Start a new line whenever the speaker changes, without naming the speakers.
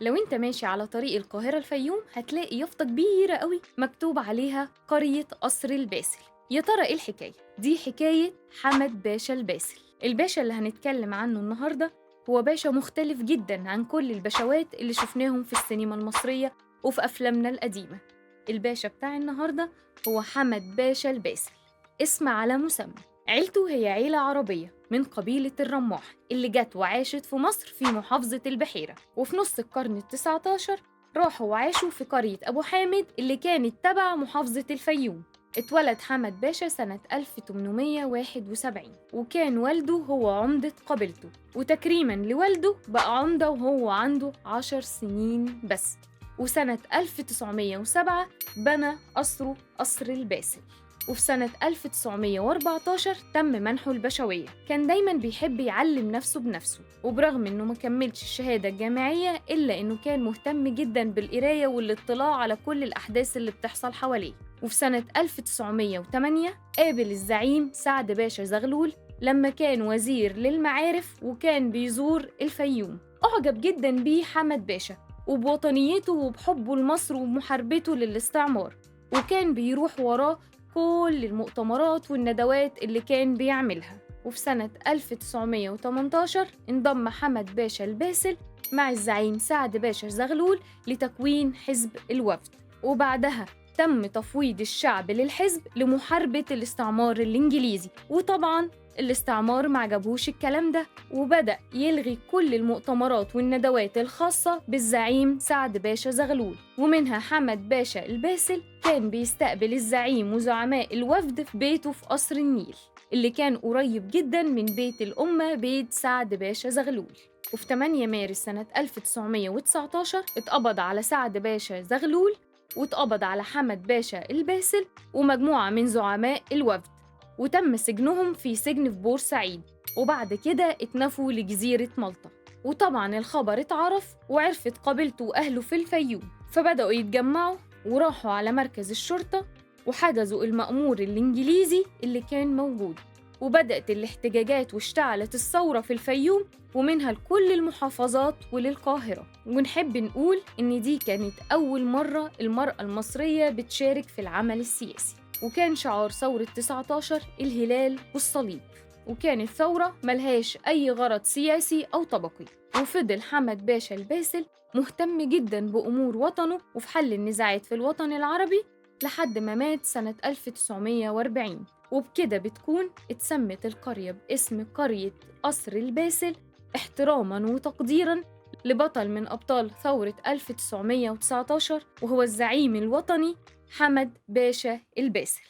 لو انت ماشي على طريق القاهرة الفيوم هتلاقي يافطة كبيرة قوي مكتوب عليها قرية قصر الباسل. يا ترى ايه الحكاية؟ دي حكاية حمد باشا الباسل. الباشا اللي هنتكلم عنه النهاردة هو باشا مختلف جدا عن كل الباشوات اللي شفناهم في السينما المصرية وفي أفلامنا القديمة. الباشا بتاع النهاردة هو حمد باشا الباسل، اسم على مسمى. عيلته هي عيلة عربية من قبيلة الرماح اللي جت وعاشت في مصر في محافظة البحيرة، وفي نص القرن ال19 راحوا وعاشوا في قرية أبو حامد اللي كانت تبع محافظة الفيوم. اتولد حمد باشا سنة 1871 وكان والده هو عمدة قبيلته، وتكريماً لوالده بقى عمدة وهو عنده 10 سنين بس. وسنة 1907 بنى قصره قصر الباسل. وفي سنة 1914 تم منحه البشوية. كان دايماً بيحب يعلم نفسه بنفسه، وبرغم إنه ما كملش الشهادة الجامعية إلا إنه كان مهتم جداً بالقراية والاطلاع على كل الأحداث اللي بتحصل حواليه. وفي سنة 1908 قابل الزعيم سعد باشا زغلول لما كان وزير للمعارف وكان بيزور الفيوم. أعجب جداً بيه حمد باشا وبوطنيته وبحبه لمصر ومحاربته للاستعمار، وكان بيروح وراه كل المؤتمرات والندوات اللي كان بيعملها. وفي سنة 1918 انضم حمد باشا الباسل مع الزعيم سعد باشا زغلول لتكوين حزب الوفد، وبعدها تم تفويض الشعب للحزب لمحاربة الاستعمار الإنجليزي. وطبعاً الاستعمار ما عجبوش الكلام ده، وبدأ يلغي كل المؤتمرات والندوات الخاصة بالزعيم سعد باشا زغلول، ومنها حمد باشا الباسل كان بيستقبل الزعيم وزعماء الوفد في بيته في قصر النيل اللي كان قريب جدا من بيت الأمة بيت سعد باشا زغلول. وفي 8 مارس سنة 1919 اتقبض على سعد باشا زغلول واتقبض على حمد باشا الباسل ومجموعة من زعماء الوفد، وتم سجنهم في سجن في بورسعيد، وبعد كده اتنفوا لجزيرة مالطا. وطبعا الخبر اتعرف وعرفت قبيلته وأهله في الفيوم، فبدأوا يتجمعوا وراحوا على مركز الشرطة وحجزوا المأمور الإنجليزي اللي كان موجود، وبدأت الاحتجاجات واشتعلت الثورة في الفيوم ومنها لكل المحافظات وللقاهرة. ونحب نقول إن دي كانت أول مرة المرأة المصرية بتشارك في العمل السياسي، وكان شعار ثورة 19 الهلال والصليب، وكانت ثورة ملهاش أي غرض سياسي أو طبقي. وفضل حمد باشا الباسل مهتم جدا بأمور وطنه وفي حل النزاعات في الوطن العربي لحد ما مات سنة 1940. وبكده بتكون اتسمت القرية باسم قرية قصر الباسل احتراما وتقديرا لبطل من أبطال ثورة 1919 وهو الزعيم الوطني حمد باشا الباسل.